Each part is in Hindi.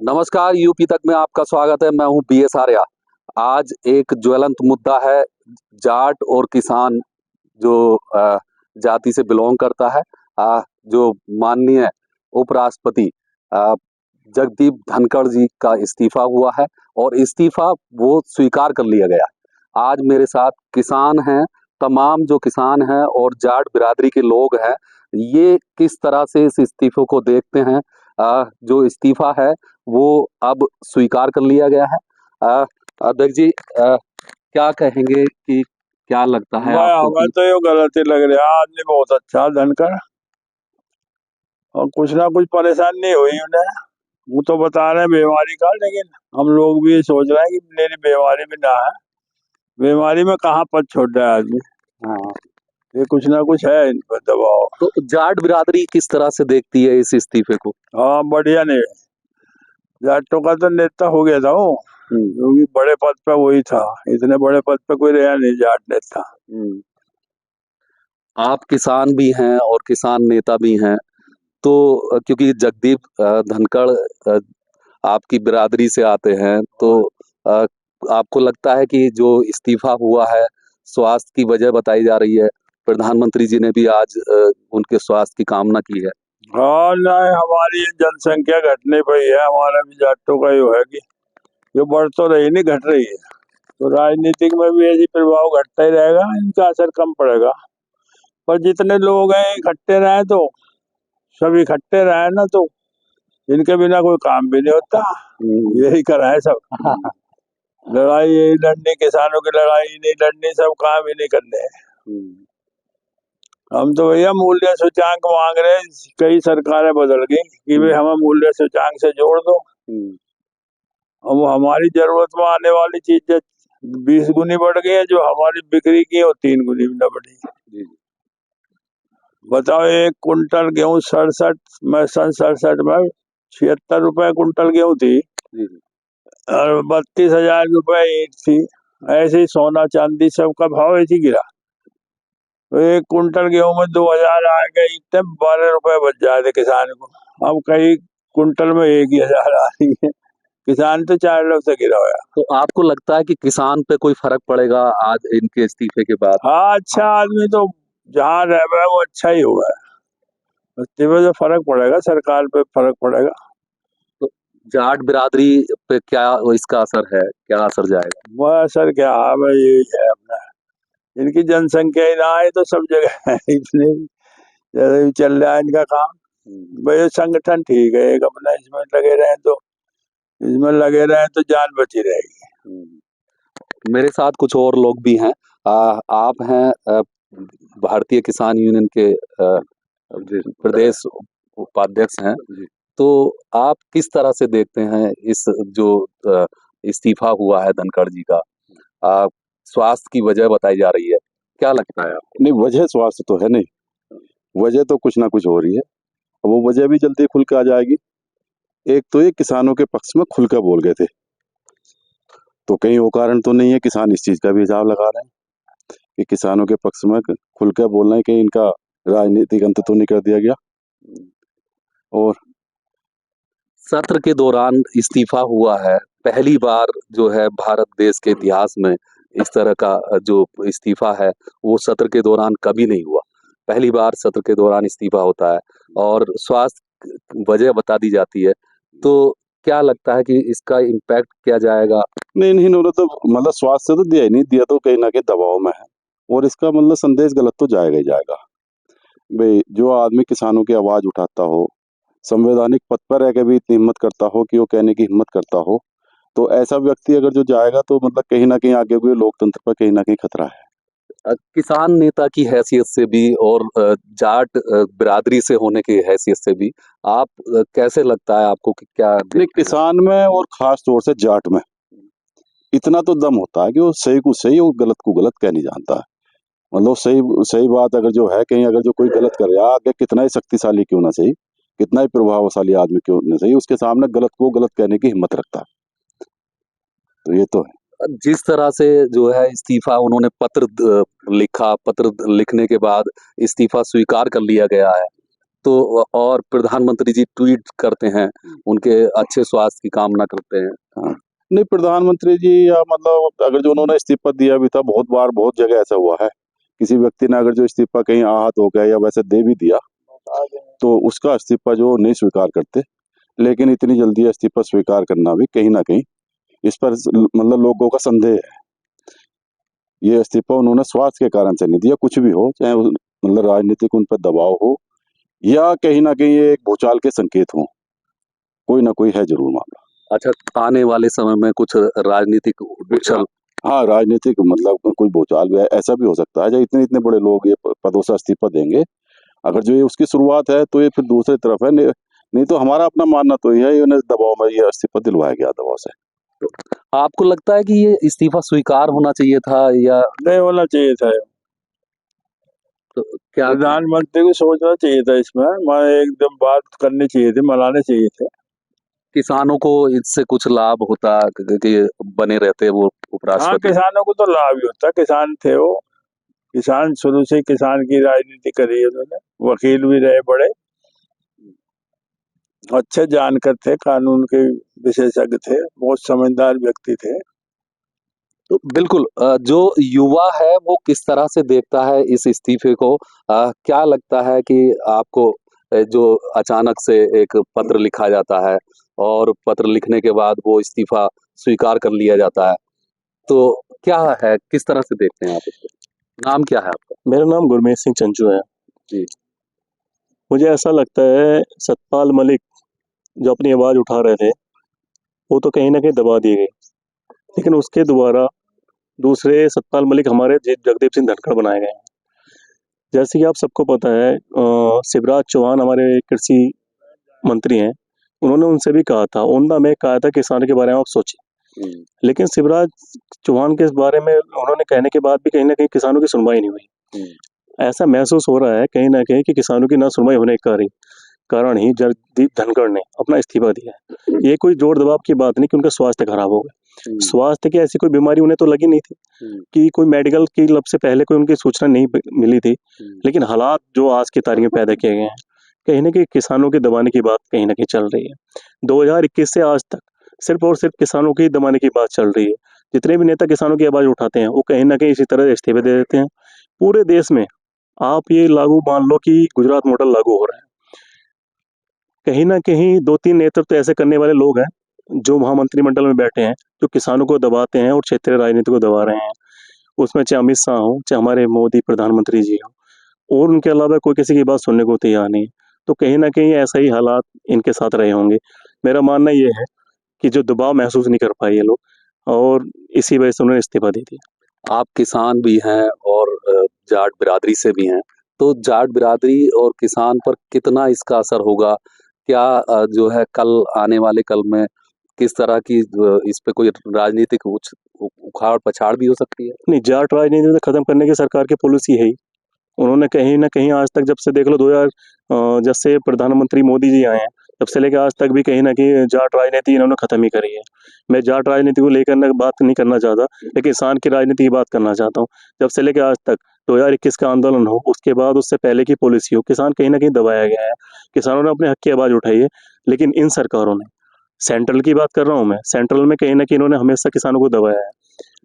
नमस्कार, यूपी तक में आपका स्वागत है। मैं हूं बीएस आर्या। आज एक ज्वलंत मुद्दा है, जाट और किसान जो जाति से बिलोंग करता है। जो माननीय उपराष्ट्रपति अ, जगदीप धनखड़ जी का इस्तीफा हुआ है और इस्तीफा वो स्वीकार कर लिया गया है। आज मेरे साथ किसान हैं, तमाम जो किसान हैं और जाट बिरादरी के लोग हैं, ये किस तरह से इस इस्तीफे को देखते हैं। जो इस्तीफा है वो अब स्वीकार कर लिया गया है। अध्यक्ष जी, क्या कहेंगे कि क्या लगता है मैं आपको हमें कि तो ये गलत ही लग रहा है। आदमी बहुत अच्छा धनकर, और कुछ ना कुछ परेशानी नहीं हुई उन्हें। वो तो बता रहे हैं बीमारी का, लेकिन हम लोग भी ये सोच रहे हैं कि मेरी बीमारी भी ना है। बीमारी में कहाँ पद छोड़ रहा है आदमी। हाँ, ये कुछ ना कुछ है इन पर दबाव। तो जाट बिरादरी किस तरह से देखती है इस इस्तीफे को? हाँ, बढ़िया नहीं। जाटों का तो नेता हो गया था वो, क्योंकि बड़े पद पे वही था। इतने बड़े पद पे कोई रहा नहीं जाट नेता। हम्म। आप किसान भी हैं और किसान नेता भी हैं, तो क्योंकि जगदीप धनखड़ आपकी बिरादरी से आते हैं, तो अ, आपको लगता है कि जो इस्तीफा हुआ है स्वास्थ्य की वजह बताई जा रही है? प्रधानमंत्री जी ने भी आज उनके स्वास्थ्य की कामना की है। हाँ, नहीं, हमारी ये जनसंख्या घटने पर ही है। हमारा भी जाटों का ये है कि जो बढ़ तो रही नहीं, घट रही है। तो राजनीतिक में भी यही प्रभाव घटता ही रहेगा, इनका असर कम पड़ेगा। पर जितने लोग हैं इकट्ठे रहे तो सब इकट्ठे रहे ना, तो इनके बिना कोई काम भी नहीं होता। यही करा है सब। लड़ाई यही लड़नी, किसानों की लड़ाई नहीं लड़नी, सब काम ही नहीं करने हैं। हम तो भैया मूल्य सूचांक मांग रहे हैं। कई सरकारें बदल गई कि भाई हमें मूल्य सूचांक से जोड़ दो। अब वो हमारी जरूरत में आने वाली चीजें 20 गुनी बढ़ गई है, जो हमारी बिक्री की है वो 3 गुनी भी न बढ़ी। बताओ, 1 कुंटल गेहूं 67 में, सन 67 में 76 रुपए कुंटल गेहूं थी, और 32,000 रुपए ईंट थी। ऐसे ही सोना चांदी सबका भाव ऐसे ही गिरा। तो 1 कुंटल गेहूं में 2,000 आ गए, ईंटें 12 रुपए बच जाए थे किसान को। अब कई कुंटल में 1,000 आ रही है। किसान तो 4 लोग से गिरा हुआ। तो आपको लगता है कि किसान पे कोई फर्क पड़ेगा आज इनके इस्तीफे के बाद? हाँ, अच्छा आदमी तो जहाँ रह रहा है वो अच्छा ही हुआ है। इस्तीफे से फर्क पड़ेगा, सरकार पे फर्क पड़ेगा। तो जाट बिरादरी पे क्या इसका असर है, क्या असर जाएगा? वह असर क्या है, भाई यही है अपना। इनकी जनसंख्या ही ना आए तो सब जगह है। इतने जैसे भी चल रहा है इनका काम। भाई संगठन ठीक है, एक अपना इसमें लगे रहे तो जान बची रहेगी। मेरे साथ कुछ और लोग भी हैं। आप हैं भारतीय किसान यूनियन के प्रदेश उपाध्यक्ष हैं। तो आप किस तरह से देखते हैं इस जो इस्तीफा हुआ है धनखड़ जी का? आ, स्वास्थ्य की वजह बताई जा रही है, क्या लगता है आपको? नहीं, वजह स्वास्थ्य तो है नहीं। वजह तो कुछ ना कुछ हो रही है। वो वजह भी जल्दी खुल के आ जाएगी। एक तो ये किसानों के पक्ष में खुल कर बोल गए थे, तो कहीं वो कारण तो नहीं है। किसान इस चीज का भी हिसाब लगा रहे हैं कि किसानों के पक्ष में खुल कर बोलना है कि इनका राजनीतिक अंत तो नहीं कर दिया गया। और सत्र के दौरान इस्तीफा हुआ है, पहली बार जो है भारत देश के इतिहास में इस तरह का जो इस्तीफा है वो सत्र के दौरान कभी नहीं हुआ। पहली बार सत्र के दौरान इस्तीफा होता है और स्वास्थ्य वजह बता दी जाती है। तो क्या लगता है कि इसका इम्पैक्ट क्या जाएगा? नहीं नहीं, इन्होंने तो मतलब स्वास्थ्य तो दिया ही नहीं, दिया तो कहीं ना कहीं दबाव में है। और इसका मतलब संदेश गलत तो जाएगा ही जाएगा। भाई जो आदमी किसानों की आवाज उठाता हो, संवैधानिक पद पर रह के भी इतनी हिम्मत करता हो कि वो कहने की हिम्मत करता हो, तो ऐसा व्यक्ति अगर जो जाएगा तो मतलब कहीं ना कहीं आगे हुए लोकतंत्र पर कहीं ना कहीं खतरा है। किसान नेता की हैसियत से भी और जाट बिरादरी से होने की हैसियत से भी आप कैसे लगता है आपको कि क्या नहीं, देखते हैं? किसान में और खास तौर से जाट में इतना तो दम होता है कि वो सही को सही और गलत को गलत कह नहीं जानता है। मतलब सही सही बात अगर जो है, कहीं अगर जो कोई गलत कर रहा है, आगे कितना ही शक्तिशाली क्यों ना सही, कितना ही प्रभावशाली आदमी क्यों ना सही, उसके सामने गलत को गलत कहने की हिम्मत रखता है। तो ये तो है। जिस तरह से जो है इस्तीफा उन्होंने पत्र लिखा, पत्र लिखने के बाद इस्तीफा स्वीकार कर लिया गया है। तो और प्रधानमंत्री जी ट्वीट करते हैं, उनके अच्छे स्वास्थ्य की कामना करते हैं। हाँ। नहीं, प्रधानमंत्री जी या मतलब अगर जो उन्होंने इस्तीफा दिया भी था, बहुत बार बहुत जगह ऐसा हुआ है, किसी व्यक्ति ने अगर जो इस्तीफा कहीं आहत हो गया या वैसे दे भी दिया तो उसका इस्तीफा जो नहीं स्वीकार करते, लेकिन इतनी जल्दी इस्तीफा स्वीकार करना भी कहीं ना कहीं इस पर मतलब लोगों का संदेह है। ये इस्तीफा उन्होंने स्वास्थ्य के कारण से नहीं दिया, कुछ भी हो, चाहे मतलब राजनीतिक उन पर दबाव हो या कहीं ना कहीं ये एक भूचाल के संकेत हो, कोई ना कोई है जरूर मामला। अच्छा, आने वाले समय में कुछ राजनीतिक उछल। हाँ, राजनीतिक मतलब कोई भूचाल भी है, ऐसा भी हो सकता है जब इतने इतने बड़े लोग ये पदों से इस्तीफा देंगे। अगर जो ये उसकी शुरुआत है तो ये फिर दूसरी तरफ है, नहीं तो हमारा अपना मानना तो ये है इन्हें दबाव में ये इस्तीफा दिलवाया गया दबाव से। आपको लगता है कि ये इस्तीफा स्वीकार होना चाहिए था या नहीं होना चाहिए था। तो क्या प्रधानमंत्री को सोचना चाहिए था इसमें, मैं एकदम बात करनी चाहिए थी, मनाने चाहिए थे। किसानों को इससे कुछ लाभ होता कि बने रहते वो हाँ, उपराष्ट्रपति? किसानों को तो लाभ ही होता, किसान थे वो, किसान शुरू से किसान की राजनीति करी है उन्होंने, वकील भी रहे बड़े, अच्छे जानकार थे, कानून के विशेषज्ञ थे, बहुत समझदार व्यक्ति थे। तो बिल्कुल जो युवा है वो किस तरह से देखता है इस इस्तीफे को? क्या लगता है कि आपको जो अचानक से एक पत्र लिखा जाता है और पत्र लिखने के बाद वो इस्तीफा स्वीकार कर लिया जाता है, तो क्या है, किस तरह से देखते हैं आप इसको? नाम क्या है आपका? मेरा नाम गुरमीत सिंह चंचू है। जी। मुझे ऐसा लगता है सतपाल मलिक जो अपनी आवाज़ उठा रहे थे, वो तो कहीं न कहीं दबा दिए गए। लेकिन उसके दोबारा दूसरे सतपाल मलिक हमारे जगदीप सिंह धनखड़ बनाए गए हैं। जैसे कि आप सबको पता है शिवराज चौहान हमारे कृषि मंत्री हैं, उन्होंने उनसे भी कहा था, ओंदा में कहा था किसानों के बारे में आप सोचिए। लेकिन शिवराज चौहान के इस बारे में उन्होंने कहने के बाद भी कहीं न कहीं किसानों की सुनवाई नहीं हुई। ऐसा महसूस हो रहा है कहीं न कहीं कि किसानों की ना सुनवाई होने के कारण ही जगदीप धनखड़ ने अपना इस्तीफा दिया है। ये कोई जोर दबाव की बात नहीं कि उनका स्वास्थ्य खराब हो गया। स्वास्थ्य की ऐसी कोई बीमारी उन्हें तो लगी नहीं थी कि कोई मेडिकल की लब से पहले कोई उनकी सूचना नहीं मिली थी। लेकिन हालात जो आज की तारीख में पैदा किए गए हैं, कहीं न कहीं किसानों के दबाने की बात कहीं न कहीं चल रही है। 2021 से आज तक सिर्फ और सिर्फ किसानों के ही दबाने की बात चल रही है। जितने भी नेता किसानों की आवाज़ उठाते हैं, वो कहीं न कहीं इसी तरह इस्तीफे दे देते हैं। पूरे देश में आप ये लागू मान लो कि गुजरात मॉडल लागू हो रहा है। कहीं न कहीं 2-3 नेतृत्व ऐसे करने वाले लोग हैं, जो महामंत्रिमंडल में बैठे हैं, जो किसानों को दबाते हैं और क्षेत्रीय राजनीति को दबा रहे हैं। उसमें चाहे अमित शाह हों, चाहे हमारे मोदी प्रधानमंत्री जी हों, और उनके अलावा कोई किसी की बात सुनने को तैयार नहीं है। तो कहीं न कहीं ऐसा ही हालात इनके साथ रहे होंगे। मेरा मानना ये है कि जो दबाव महसूस नहीं कर पाए ये लोग, और इसी वजह से उन्होंने इस्तीफा दे दिया। आप किसान भी हैं और जाट बिरादरी से भी हैं, तो जाट बिरादरी और किसान पर कितना इसका असर होगा? क्या जो है कल आने वाले कल में किस तरह की इस पे कोई राजनीतिक उखाड़-पछाड़ भी हो सकती है? नहीं, जाट राजनीति तो खत्म करने की सरकार की पॉलिसी है ही। उन्होंने कहीं न कहीं आज तक जब से देख लो 2000 जब से प्रधानमंत्री मोदी जी आए हैं, तब से लेकर आज तक भी कहीं न कहीं जाट राजनीति इन्होंने खत्म ही करी है। मैं जाट राजनीति को लेकर ना बात नहीं करना चाहता, लेकिन किसान की राजनीति की बात करना चाहता हूँ। जब से लेकर आज तक 2021 का आंदोलन हो, उसके बाद उससे पहले की पॉलिसी हो, किसान कहीं न कहीं दबाया गया है। किसानों ने अपने हक की आवाज़ उठाई है, लेकिन इन सरकारों ने, सेंट्रल की बात कर रहा हूँ मैं, सेंट्रल में कहीं न कहीं इन्होंने हमेशा किसानों को दबाया है।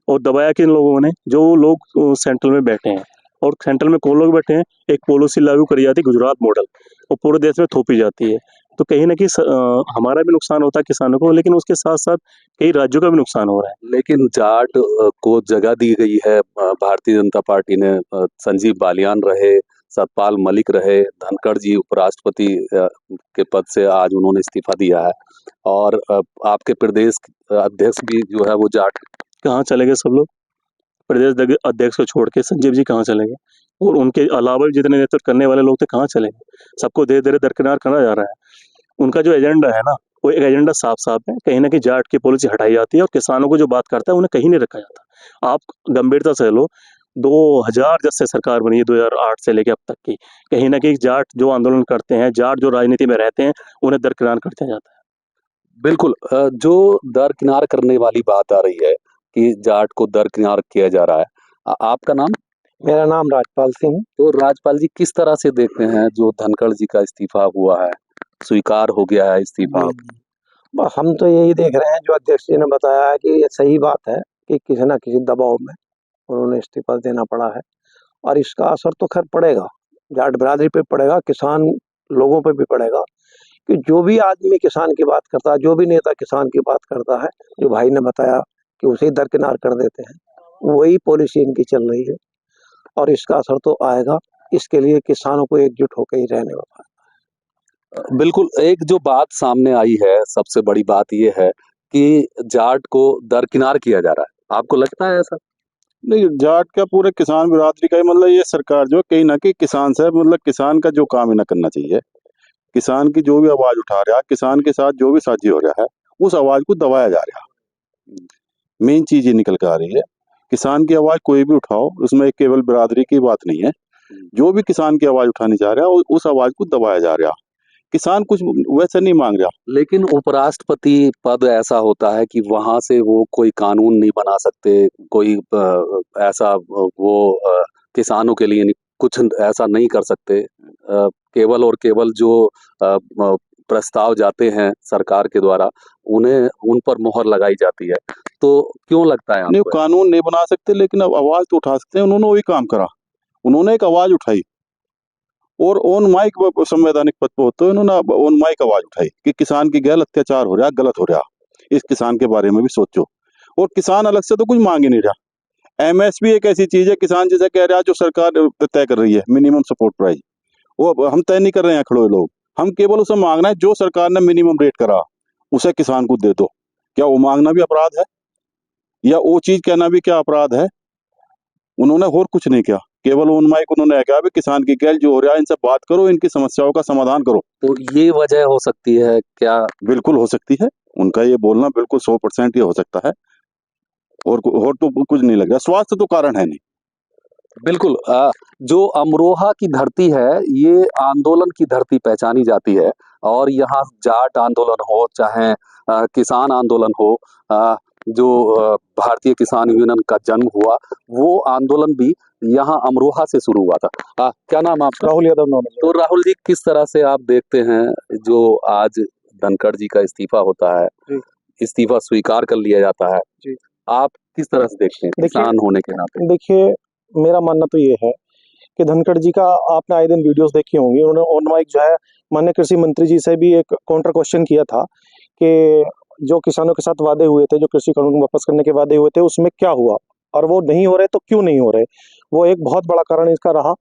और दबाया किन लोगों ने? जो लोग सेंट्रल में बैठे हैं। और सेंट्रल में कौन लोग बैठे हैं? एक पॉलिसी लागू करी जाती है गुजरात मॉडल, और पूरे देश में थोपी जाती है। तो कहीं न कहीं हमारा भी नुकसान होता है किसानों को, लेकिन उसके साथ-साथ कई राज्यों का भी नुकसान हो रहा है। लेकिन जाट को जगह दी गई है भारतीय जनता पार्टी ने। संजीव बालियान रहे, सतपाल मलिक रहे, धनखड़ जी उपराष्ट्रपति के पद से आज उन्होंने इस्तीफा दिया है, और आपके प्रदेश अध्यक्ष भी जो है वो जाट। कहाँ चले गए सब लोग? प्रदेश अध्यक्ष को छोड़ के संजीव जी कहाँ चले गए? और उनके अलावा भी जितने नेतृत्व करने वाले लोग थे कहाँ चले गए? सबको धीरे-धीरे दरकिनार करा जा रहा है। उनका जो एजेंडा है ना, वो एक एजेंडा साफ-साफ है। कहीं न कहीं जाट की पॉलिसी हटाई जाती है और किसानों को जो बात करता है उन्हें कहीं नहीं रखा जाता। आप गंभीरता से लो, 2000 जब से सरकार बनी है 2008 से लेके अब तक की, कहीं न कहीं जाट जो आंदोलन करते हैं, जाट जो राजनीति में रहते हैं, उन्हें दरकिनार कर दिया जाता है। बिल्कुल जो दरकिनार करने वाली बात आ रही है कि जाट को दरकिनार किया जा रहा है। आपका नाम? मेरा नाम राजपाल सिंह। तो राजपाल जी, किस तरह से देखते हैं जो धनखड़ जी का इस्तीफा हुआ है, स्वीकार हो गया है इस्तीफा? हम तो यही देख रहे हैं, जो अध्यक्ष जी ने बताया है कि ये सही बात है कि किसी न किसी दबाव में उन्होंने इस्तीफा देना पड़ा है, और इसका असर तो खैर पड़ेगा, जाट बिरादरी पे पड़ेगा, किसान लोगों पे भी पड़ेगा, कि जो भी आदमी किसान की बात करता है, जो भी नेता किसान की बात करता है, जो भाई ने बताया कि उसे ही दरकिनार कर देते हैं, वही पॉलिसी इनकी चल रही है, और इसका असर तो आएगा। इसके लिए किसानों को एकजुट होकर ही रहने वाला है। बिल्कुल, एक जो बात सामने आई है, सबसे बड़ी बात ये है कि जाट को दरकिनार किया जा रहा है। आपको लगता है ऐसा? नहीं, जाट का पूरे किसान बिरादरी का ही मतलब ये सरकार जो है कहीं ना कहीं किसान से मतलब किसान का जो काम इन्हें करना चाहिए, किसान की जो भी आवाज उठा रहा है, किसान के साथ जो भी साझी हो रहा है, उस आवाज को दबाया जा रहा है। मेन चीज ये निकल के आ रही है, किसान की आवाज कोई भी उठाओ, उसमें केवल बिरादरी की बात नहीं है, जो भी किसान की आवाज उठाने जा रहा है उस आवाज को दबाया जा रहा है। किसान कुछ वैसा नहीं मांग रहा। लेकिन उपराष्ट्रपति पद ऐसा होता है कि वहां से वो कोई कानून नहीं बना सकते, कोई ऐसा वो किसानों के लिए कुछ ऐसा नहीं कर सकते। केवल और केवल जो प्रस्ताव जाते हैं सरकार के द्वारा, उन्हें उन पर मोहर लगाई जाती है। तो क्यों लगता है नहीं, आपको? कानून नहीं बना सकते, लेकिन अब आवाज तो उठा सकते हैं। उन्होंने वही काम करा, उन्होंने एक आवाज उठाई, और ऑन माइक संवैधानिक पद पर होते हुए उन्होंने ऑन माइक आवाज उठाई कि किसान की गैर अत्याचार हो रहा, गलत हो रहा, इस किसान के बारे में भी सोचो। और किसान अलग से तो कुछ मांग ही नहीं रहा। एमएसपी एक ऐसी चीज है, किसान जैसे कह रहा है, जो सरकार तय कर रही है, मिनिमम सपोर्ट प्राइस, वो हम तय नहीं कर रहे हैं खड़े लोग। हम केवल उसे मांगना है जो सरकार ने मिनिमम रेट करा, उसे किसान को दे दो। क्या वो मांगना भी अपराध है, या वो चीज कहना भी क्या अपराध है? उन्होंने और कुछ नहीं किया, केवल उन माइक उन्होंने कहा भी किसान की गैल जो हो रहा है, इनसे बात करो, इनकी समस्याओं का समाधान करो। तो ये वजह हो सकती है क्या? बिल्कुल हो सकती है, उनका ये बोलना बिल्कुल 100% ये हो सकता है, और तो कुछ नहीं लग रहा। स्वास्थ्य तो कारण है नहीं। बिल्कुल, जो अमरोहा की धरती है, ये आंदोलन की धरती पहचानी जाती है, और यहाँ जाट आंदोलन हो, चाहे किसान आंदोलन हो, जो भारतीय किसान यूनियन का जन्म हुआ, वो आंदोलन भी यहाँ अमरोहा से शुरू हुआ था। क्या नाम आपका? राहुल यादव नॉलेज। तो राहुल जी, किस तरह से आप देखते हैं जो आज धनखड़ जी का इस्तीफा होता है, जी। इस्तीफा स्वीकार कर लिया जाता है, जी। आप किस तरह से देखते हैं देखिए- किसान होने के नाते? देखिए, मेरा मानना तो ये है कि धनखड़ जी का आपने आए दिन वीडियोस देखी होंगी, उन्होंने ऑन माइक जो है माननीय कृषि मंत्री जी से भी एक काउंटर क्वेश्चन किया था कि जो किसानों के साथ वादे हुए थे, जो कृषि कानून वापस करने के वादे हुए थे, उसमें क्या हुआ, और वो नहीं हो रहे तो क्यों नहीं हो रहे। वो एक बहुत बड़ा कारण इसका रहा।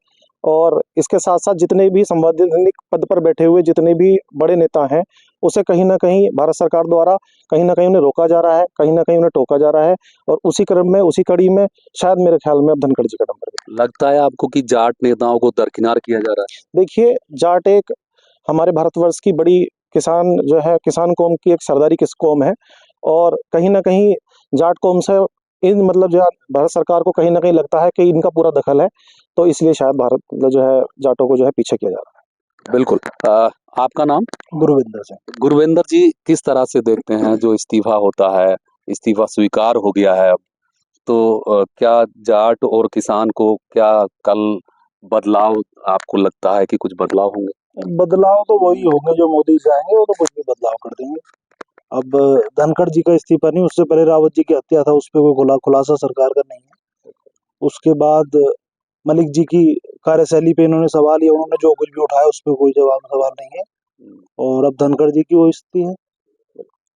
और इसके साथ साथ जितने भी संवैधानिक पद पर बैठे हुए जितने भी बड़े नेता हैं, उसे कहीं ना कहीं भारत सरकार द्वारा कहीं ना कहीं उन्हें रोका जा रहा है, कहीं ना कहीं उन्हें टोका जा रहा है, और उसी क्रम में, उसी कड़ी में शायद मेरे ख्याल में अब धनखड़ जी का नंबर है। लगता है आपको कि जाट नेताओं को दरकिनार किया जा रहा है? देखिए, जाट एक हमारे भारतवर्ष की बड़ी किसान जो है, किसान कौम की एक सरदारी किस कौम है, और कहीं ना कहीं जाट कौम से इन मतलब जो है भारत सरकार को कहीं ना कहीं लगता है कि इनका पूरा दखल है, तो इसलिए शायद भारत जो है जाटों को जो है पीछे किया जा रहा है। बिल्कुल। आपका नाम? गुरविंदर सिंह। गुरविंदर जी, किस तरह से देखते हैं जो इस्तीफा होता है, इस्तीफा स्वीकार हो गया है अब, तो क्या जाट और किसान को क्या कल बदलाव, आपको लगता है कि कुछ बदलाव होंगे? बदलाव तो वही होंगे जो मोदी चाहेंगे, वो तो कुछ भी बदलाव कर देंगे। अब धनखड़ जी का इस्तीफा नहीं, उससे पहले रावत जी की हत्या था, उस पर कोई खुलासा सरकार का नहीं है। उसके बाद मलिक जी की कार्यशैली पे इन्होंने सवाल, या उन्होंने जो कुछ भी उठाया उस पर कोई सवाल नहीं है। और अब धनखड़ जी की वो स्थिति है,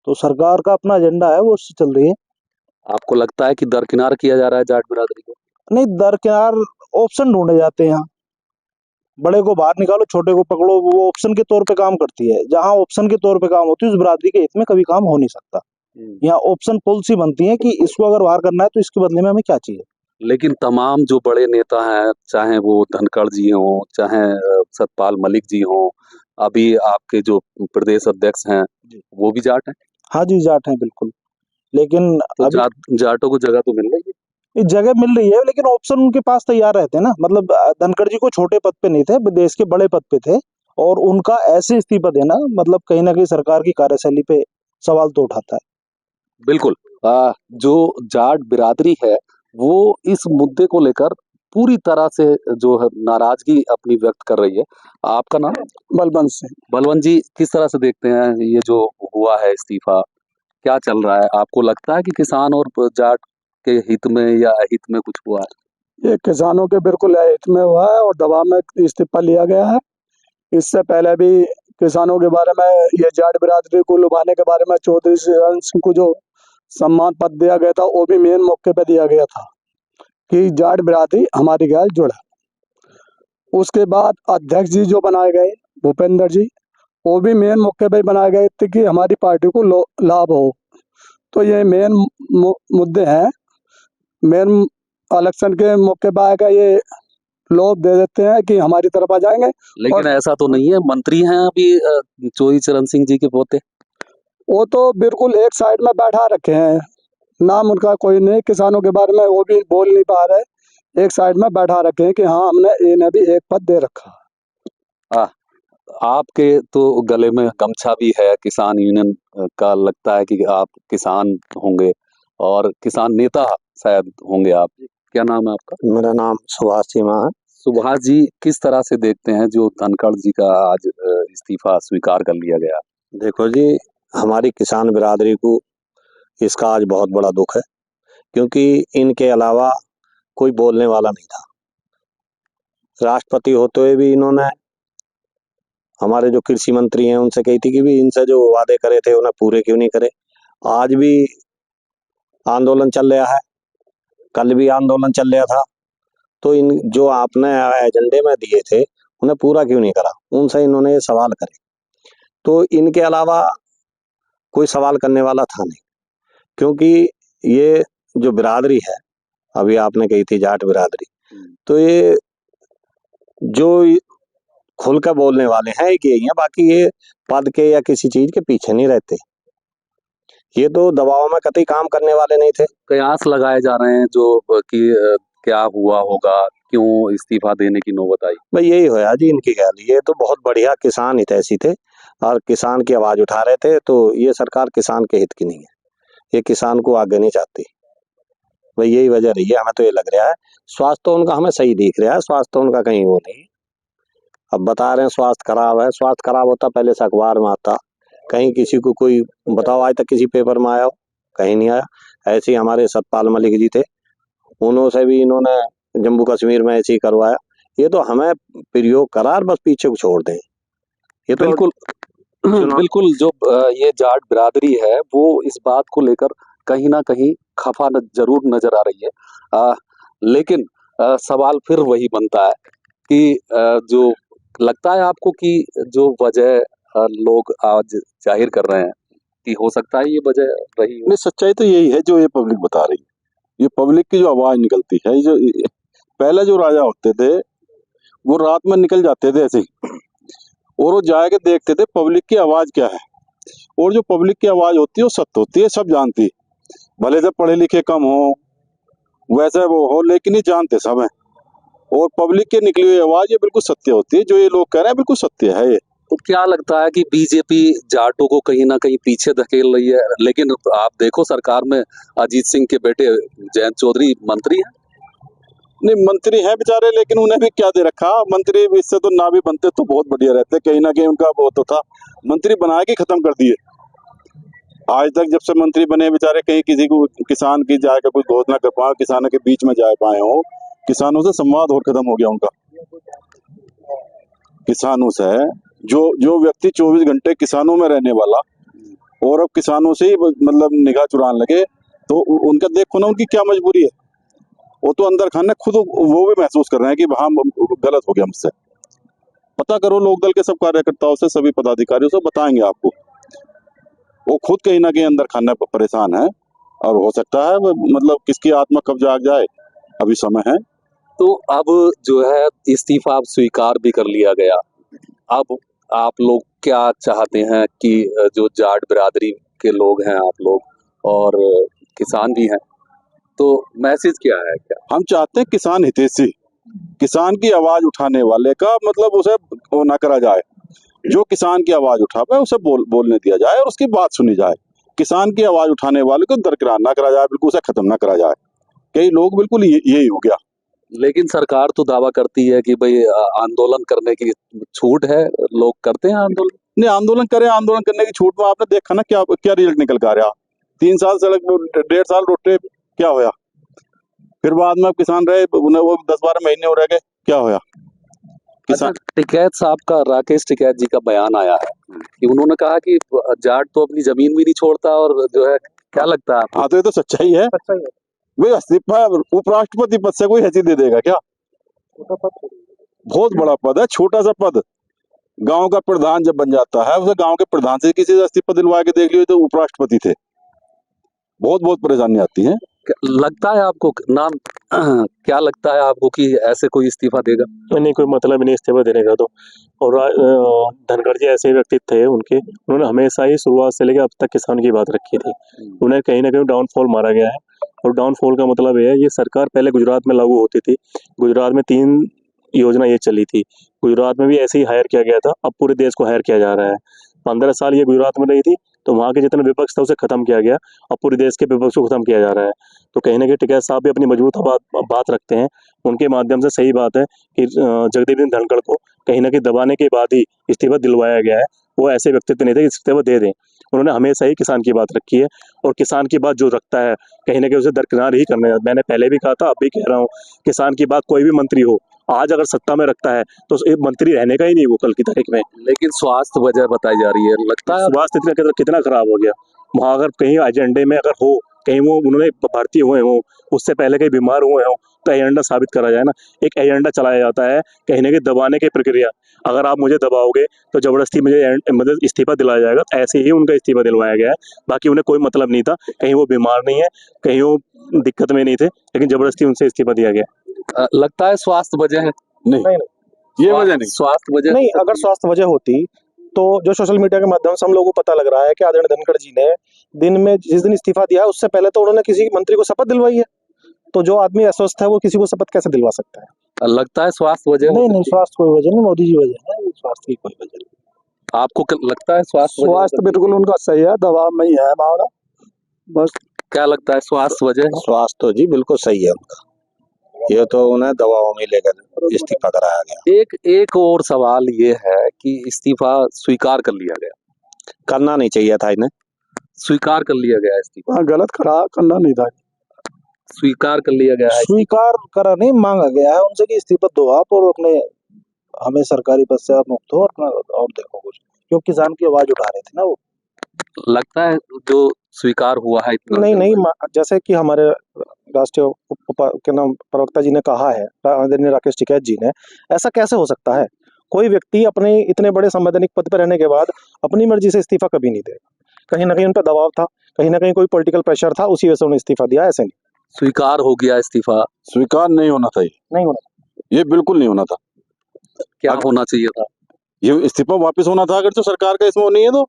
तो सरकार का अपना एजेंडा है, वो उससे चल रही है। आपको लगता है कि दरकिनार किया जा रहा है जाट बिरादरी को? नहीं, दरकिनार ऑप्शन ढूंढे जाते हैं यहाँ। बड़े को बाहर निकालो, छोटे को पकड़ो, वो ऑप्शन के तौर पे काम करती है। जहां ऑप्शन के तौर पे काम होती है, उस बिरादरी के हित में कभी काम हो नहीं सकता। यहाँ ऑप्शन पॉलिसी बनती है कि इसको अगर बाहर करना है तो इसके बदले में हमें क्या चाहिए। लेकिन तमाम जो बड़े नेता हैं, चाहे वो धनखड़ जी हों, चाहे सतपाल मलिक जी हों, अभी आपके जो प्रदेश अध्यक्ष हैं, वो भी जाट हैं। हाँ जी, जाट हैं बिल्कुल, लेकिन तो अभी जाटों को जगह तो मिल रही है। जगह मिल रही है, लेकिन ऑप्शन उनके पास तैयार रहते हैं ना। मतलब धनखड़ जी को छोटे पद पे नहीं थे, देश के बड़े पद पे थे, और उनका ऐसे इस्तीफा देना मतलब कहीं ना कहीं सरकार की कार्यशैली पे सवाल तो उठाता है। बिल्कुल। जो जाट बिरादरी है, वो इस मुद्दे को लेकर पूरी तरह से जो है नाराजगी अपनी व्यक्त कर रही है। आपका नाम? बलवंत सिंह। बलवंत जी, किस तरह से देखते हैं ये जो हुआ है इस्तीफा, क्या चल रहा है? आपको लगता है कि किसान और जाट के हित में या अहित में कुछ हुआ है? ये किसानों के बिल्कुल हित में हुआ है और दबाव में इस्तीफा लिया गया है। इससे पहले भी किसानों के बारे में, ये जाट बिरादरी को लुभाने के बारे में चौधरी चरण सिंह को जो सम्मान पद दिया गया था, वो भी मेन मौके पे दिया गया था कि जाट बिरादरी हमारी गैल जुड़ा। उसके बाद अध्यक्ष जी जो बनाए गए भूपेंद्र जी, वो भी मेन मौके पे बनाए गए थे कि हमारी पार्टी को लाभ हो। तो ये मेन मुद्दे हैं। मेन इलेक्शन के मौके पर आएगा, ये लोभ दे देते हैं कि हमारी तरफ आ जाएंगे। लेकिन ऐसा तो नहीं है, मंत्री हैं अभी चौधरी चरण सिंह जी के पोते। वो तो बिल्कुल एक साइड में बैठा रखे हैं, नाम उनका कोई नहीं, किसानों के बारे में वो भी बोल नहीं पा रहे। एक साइड में बैठा रखे हैं कि हाँ हमने इन्हें भी एक पद दे रखा। आपके तो गले में गमछा भी है किसान यूनियन का, लगता है कि आप किसान होंगे और किसान नेता शायद होंगे आप। क्या नाम है आपका? मेरा नाम सुभाष चीमा है। सुभाष जी, किस तरह से देखते हैं जो धनखड़ जी का आज इस्तीफा स्वीकार कर लिया गया? देखो जी, हमारी किसान बिरादरी को इसका आज बहुत बड़ा दुख है, क्योंकि इनके अलावा कोई बोलने वाला नहीं था। राष्ट्रपति होते हुए भी इन्होंने हमारे जो कृषि मंत्री हैं उनसे कही थी कि भी इनसे जो वादे करे थे उन्हें पूरे क्यों नहीं करे। आज भी आंदोलन चल रहा है, कल भी आंदोलन चल रहा था, तो इन जो आपने एजेंडे में दिए थे उन्हें पूरा क्यों नहीं करा, उनसे इन्होंने ये सवाल करे। तो इनके अलावा कोई सवाल करने वाला था नहीं, क्योंकि ये जो बिरादरी है, अभी आपने कही थी जाट बिरादरी, तो ये जो खुल कर बोलने वाले हैं एक यही है, बाकी ये पद के या किसी चीज के पीछे नहीं रहते। ये तो दबाव में कतई काम करने वाले नहीं थे। कयास लगाए जा रहे हैं जो कि क्या हुआ होगा, क्यों इस्तीफा देने की नौबत आई? भाई यही होया जी इनकी ख्याल। ये तो बहुत बढ़िया किसान हितैषी थे और किसान की आवाज उठा रहे थे, तो ये सरकार किसान के हित की नहीं है, ये किसान को आगे नहीं चाहती। भाई यही वजह रही है, हमें तो ये लग रहा है। स्वास्थ्य तो उनका हमें सही दिख रहा है, स्वास्थ्य तो उनका कहीं वो नहीं। अब बता रहे हैं स्वास्थ्य खराब है, स्वास्थ्य खराब होता पहले से अखबार में आता, कहीं किसी को कोई बताओ आज तक किसी पेपर में आया हो? कहीं नहीं आया। ऐसे ही हमारे सतपाल मलिक जी थे, उन्होंने भी इन्होंने जम्मू कश्मीर में ऐसे ही करवाया। ये तो हमें प्रयोग करार बस पीछे को छोड़ दें। ये तो बिल्कुल बिल्कुल, जो ये जाट बिरादरी है वो इस बात को लेकर कहीं ना कहीं खफा जरूर नजर आ रही है। लेकिन सवाल फिर वही बनता है कि जो लगता है आपको कि जो वजह लोग आज जाहिर कर रहे हैं कि हो सकता है ये वजह रही हो? नहीं, सच्चाई तो यही है जो ये पब्लिक बता रही है। ये पब्लिक की जो आवाज निकलती है, ये जो पहले जो राजा होते थे वो रात में निकल जाते थे ऐसे ही, और वो जाके देखते थे पब्लिक की आवाज क्या है, और जो पब्लिक की आवाज होती है वो सत्य होती है, सब जानती है। भले से पढ़े लिखे कम हो, वैसे वो हो, लेकिन ये जानते सब हैं। और पब्लिक के निकली हुई आवाज ये बिल्कुल सत्य होती है, जो ये लोग कह रहे हैं बिल्कुल सत्य है ये। तो क्या लगता है कि बीजेपी जाटों को कहीं ना कहीं पीछे धकेल रही है? लेकिन आप देखो सरकार में अजीत सिंह के बेटे जयंत चौधरी मंत्री हैं। नहीं, मंत्री हैं बेचारे, लेकिन उन्हें भी क्या दे रखा। मंत्री इससे तो ना भी बनते तो बहुत बढ़िया रहते, कहीं ना कहीं उनका वो तो था। मंत्री बना के खत्म कर दिए। आज तक जब से मंत्री बने बेचारे कहीं किसी को किसान की जाकर कुछ घोषणा कर पाए, किसानों के बीच में जा पाए हो, किसानों से संवाद और खत्म हो गया उनका। किसानों से जो व्यक्ति 24 घंटे किसानों में रहने वाला और अब किसानों से ही मतलब निगाह चुराने लगे, तो उनका देखो ना उनकी क्या मजबूरी है। वो तो अंदर खाने खुद वो भी महसूस कर रहे हैं कि हाँ गलत हो गया मुझसे। पता करो लोकदल के सब कार्यकर्ताओं से, सभी पदाधिकारियों से, बताएंगे आपको। वो खुद कहीं ना कहीं अंदर खाने पर परेशान है, और हो सकता है मतलब किसकी आत्मा कब जाग जाए, अभी समय है। तो अब जो है इस्तीफा अब स्वीकार भी कर लिया गया। अब आप लोग क्या चाहते हैं कि जो जाट बिरादरी के लोग हैं आप लोग, और किसान भी हैं, तो मैसेज क्या है? क्या हम चाहते हैं किसान हितैषी, किसान की आवाज उठाने वाले का मतलब उसे वो ना करा जाए। जो किसान की आवाज उठा पाए उसे बोलने दिया जाए और उसकी बात सुनी जाए। किसान की आवाज उठाने वाले को दरकिरार ना करा जाए, बिल्कुल उसे खत्म ना करा जाए। कई लोग बिल्कुल यही हो गया। लेकिन सरकार तो दावा करती है कि भाई आंदोलन करने की छूट है, लोग करते हैं आंदोलन। नहीं, आंदोलन करें, आंदोलन करने की छूट में आपने देखा ना क्या क्या रिजल्ट निकल कर आ रहा। 3 साल सड़क 1.5 साल रोटे, क्या होया? फिर बाद में अब किसान रहे उन्हें वो 10-12 महीने हो रह गए, क्या होया? अच्छा, टिकैत साहब का, राकेश टिकैत जी का बयान आया है कि उन्होंने कहा कि जाट तो अपनी जमीन भी नहीं छोड़ता, और जो है, क्या लगता है आपको? हाँ, तो ये तो सच्चाई है। भाई इस्तीफा उपराष्ट्रपति पद से कोई हैसियत दे देगा क्या? बहुत बड़ा पद है, छोटा सा पद। गांव का प्रधान जब बन जाता है, उसे गांव के प्रधान से किसी से इस्तीफा दिलवा के देख लियो तो उपराष्ट्रपति थे। बहुत बहुत परेशानी आती है। लगता है आपको नाम क्या लगता है आपको कि ऐसे कोई इस्तीफा देगा? नहीं, कोई मतलब नहीं इस्तीफा देने का तो। और धनखड़ जी ऐसे व्यक्तित्व थे उनके, उन्होंने हमेशा ही शुरुआत से लेकर अब तक किसान की बात रखी थी। उन्हें कहीं ना कहीं डाउनफॉल मारा गया है, और डाउनफॉल का मतलब ये है, ये सरकार पहले गुजरात में लागू होती थी, गुजरात में 3 योजना ये चली थी, गुजरात में भी ऐसे ही हायर किया गया था, अब पूरे देश को हायर किया जा रहा है। 15 साल ये गुजरात में रही थी, तो वहाँ के जितना विपक्ष था उसे खत्म किया गया, अब पूरे देश के विपक्ष को खत्म किया जा रहा है। तो कहीं ना कहीं टिकैत साहब भी अपनी मजबूत बात रखते हैं, उनके माध्यम से सही बात है कि जगदीप सिंह धनखड़ को कहीं ना कहीं दबाने के बाद ही इस्तीफा दिलवाया गया है। वो ऐसे व्यक्तित्व नहीं थे कि इस्तीफा दे दें, उन्होंने हमेशा ही किसान की बात रखी है, और किसान की बात जो रखता है कहीं ना कहीं उसे दरकिनार ही करने। मैंने पहले भी कहा था, अब भी कह रहा हूँ, किसान की बात कोई भी मंत्री हो, आज अगर सत्ता में रखता है तो एक मंत्री रहने का ही नहीं वो कल की तारीख में। लेकिन स्वास्थ्य वजह बताई जा रही है, लगता है स्वास्थ्य कितना खराब हो गया। वहाँ अगर कहीं एजेंडे में अगर हो, कहीं वो उन्होंने भर्ती हुए हो, उससे पहले कहीं बीमार हुए हो, तो एजेंडा साबित करा जाए ना। एक एजेंडा चलाया जाता है कहीं ना कहीं दबाने की प्रक्रिया, अगर आप मुझे दबाओगे तो जबरदस्ती मुझे मतलब इस्तीफा दिलाया जाएगा, ऐसे ही उनका इस्तीफा दिलवाया गया है। बाकी उन्हें कोई मतलब नहीं था, कहीं वो बीमार नहीं है, कहीं वो दिक्कत में नहीं थे, लेकिन जबरदस्ती उनसे इस्तीफा दिया गया। लगता है स्वास्थ्य वजह है। नहीं, ये वजह नहीं। स्वास्थ्य वजह नहीं, अगर स्वास्थ्य वजह होती तो जो सोशल मीडिया के माध्यम से हम लोगों को पता लग रहा है कि आदरणीय धनखड़ जी ने दिन में जिस दिन इस्तीफा दिया है उससे पहले तो उन्होंने किसी मंत्री को शपथ दिलवाई है। तो जो आदमी अस्वस्थ है वो किसी को शपथ कैसे दिलवा सकता है? लगता है स्वास्थ्य वजह नहीं नहीं, स्वास्थ्य कोई वजह नहीं, मोदी जी वजह है, स्वास्थ्य की कोई वजह नहीं। आपको लगता है स्वास्थ्य स्वास्थ्य बिल्कुल उनका सही है, दबाव में ही है मामला। बस क्या लगता है स्वास्थ्य वजह है? स्वास्थ्य तो जी बिल्कुल सही है उनका, ये तो उन्हें दबाव में लेकर इस्तीफा कराया गया। एक और सवाल ये है कि इस्तीफा स्वीकार कर लिया गया, करना नहीं चाहिए था इन्हें, स्वीकार कर लिया गया इस्तीफा, गलत खरा करना नहीं था। स्वीकार कर लिया गया है। स्वीकार करा नहीं, मांगा गया है उनसे कि इस्तीफा दो आप, और अपने हमें सरकारी पद से आप मुक्त हो, अपना और देखो कुछ, क्योंकि किसान की आवाज उठा रहे थे ना वो। लगता है जो स्वीकार हुआ है इतना नहीं, जैसे कि हमारे राष्ट्रीय के नाम प्रवक्ता जी ने कहा है, आदरणीय राकेश टिकैत जी ने, ऐसा कैसे हो सकता है? कोई व्यक्ति अपने इतने बड़े संवैधानिक पद पर रहने के बाद अपनी मर्जी से इस्तीफा कभी नहीं देगा। कहीं ना कहीं उन पर दबाव था, कहीं ना कहीं कोई पॉलिटिकल प्रेशर था, उसी वजह से उन्होंने इस्तीफा दिया। ऐसे नहीं स्वीकार हो गया इस्तीफा, स्वीकार नहीं होना था, नहीं होना, ये बिल्कुल नहीं होना था। क्या होना चाहिए था? ये इस्तीफा वापस होना था अगर तो सरकार का इसमें नहीं है तो।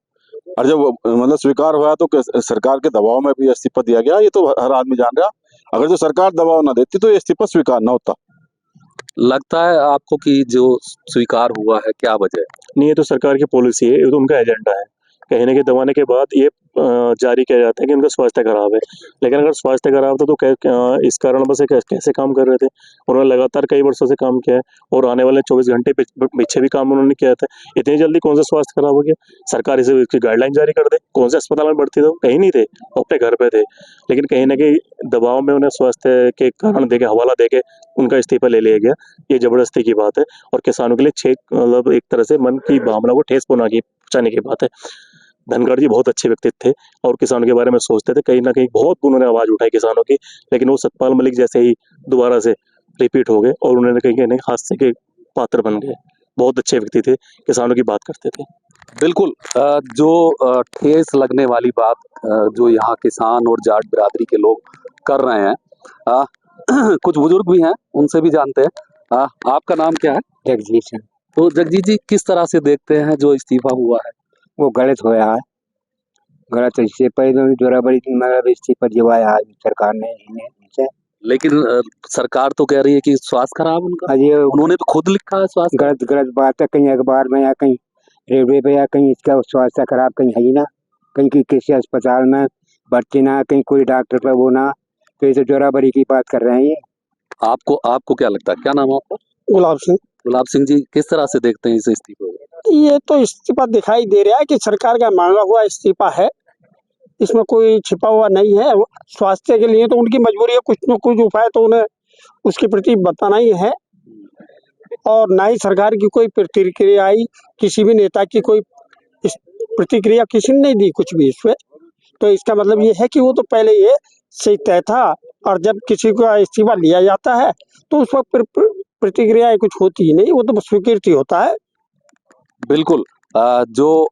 और जब मतलब स्वीकार हुआ तो सरकार के दबाव में भी इस्तीफा दिया गया, ये तो हर आदमी जान रहा। अगर जो सरकार दबाव ना देती तो ये इस्तीफा स्वीकार ना होता। लगता है आपको कि जो स्वीकार हुआ है, क्या वजह है? नहीं, ये तो सरकार की पॉलिसी है, ये तो उनका एजेंडा है। कहीं ना कहीं दबाने के बाद ये जारी किया जाता है कि उनका स्वास्थ्य खराब है, लेकिन अगर स्वास्थ्य खराब था तो इस कारण बस कैसे काम कर रहे थे? उन्होंने लगातार कई वर्षों से काम किया है, और आने वाले 24 घंटे पीछे भी काम उन्होंने किया था। इतनी जल्दी कौन सा स्वास्थ्य खराब हो गया? सरकार इसे इसकी गाइडलाइन जारी कर दे, कौन से अस्पताल में भर्ती थे? कहीं नहीं थे, अपने घर पे थे। लेकिन कहीं ना कहीं दबाव में उन्हें स्वास्थ्य के कारण देके, हवाला देके उनका इस्तीफा ले लिया गया। ये जबरदस्ती की बात है, और किसानों के लिए मतलब एक तरह से मन की भावना को ठेस पहुंचाने की बात है। धनखड़ जी बहुत अच्छे व्यक्तित्व थे, और किसानों के बारे में सोचते थे। कहीं ना कहीं बहुत उन्होंने आवाज उठाई किसानों की, लेकिन वो सतपाल मलिक जैसे ही दोबारा से रिपीट हो गए, और उन्होंने कहीं हादसे के पात्र बन गए। बहुत अच्छे व्यक्ति थे, किसानों की बात करते थे। बिल्कुल, जो ठेस लगने वाली बात जो यहाँ किसान और जाट बिरादरी के लोग कर रहे हैं, कुछ बुजुर्ग भी हैं, उनसे भी जानते हैं। आपका नाम क्या है? जगजीत सिंह। तो जगजीत जी, किस तरह से देखते हैं जो इस्तीफा हुआ है? वो गलत होया है, गलत इससे पहले जोराबरी मतलब इस्तीफा दिलवाया है सरकार ने इनसे। लेकिन सरकार तो कह रही है कि स्वास्थ्य खराब उनका, अरे उन्होंने तो खुद लिखा है स्वास्थ्य। गलत बात है, कहीं अखबार में या कहीं रेडियो पे या कहीं इसका स्वास्थ्य खराब कहीं है ही ना, कहीं किसी अस्पताल में भर्ती ना, कहीं कोई डॉक्टर पर वो ना, तो इसे जोराबरी की बात कर रहे हैं ये। आपको आपको क्या लगता है, क्या नाम है आपका? गुलाब सिंह। गुलाब सिंह जी, किस तरह से देखते हैं इस इस्तीफे को? ये तो इस्तीफा दिखाई दे रहा है कि सरकार का मांगा हुआ इस्तीफा है, इसमें कोई छिपा हुआ नहीं है। स्वास्थ्य के लिए तो उनकी मजबूरी है, कुछ न कुछ उपाय तो उन्हें उसके प्रति बताना ही है, और ना ही सरकार की कोई प्रतिक्रिया आई, किसी भी नेता की कोई प्रतिक्रिया किसी ने नहीं दी कुछ भी इस पे। तो इसका मतलब ये है कि वो तो पहले ये सही तय था, और जब किसी का इस्तीफा लिया जाता है तो उस पर प्रतिक्रिया कुछ होती ही नहीं, वो तो स्वीकृति होता है। बिल्कुल। जो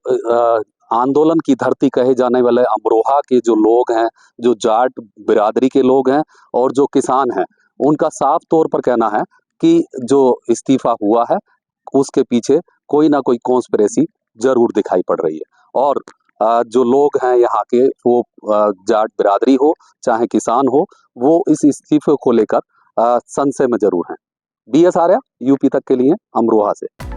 आंदोलन की धरती कहे जाने वाले अमरोहा के जो लोग हैं, जो जाट बिरादरी के लोग हैं और जो किसान हैं, उनका साफ तौर पर कहना है कि जो इस्तीफा हुआ है उसके पीछे कोई ना कोई कॉन्स्पिरेसी जरूर दिखाई पड़ रही है। और जो लोग हैं यहाँ के, वो जाट बिरादरी हो चाहे किसान हो, वो इस इस्तीफे को लेकर संशय में जरूर हैं। BS आर्या, यूपी तक के लिए अमरोहा से।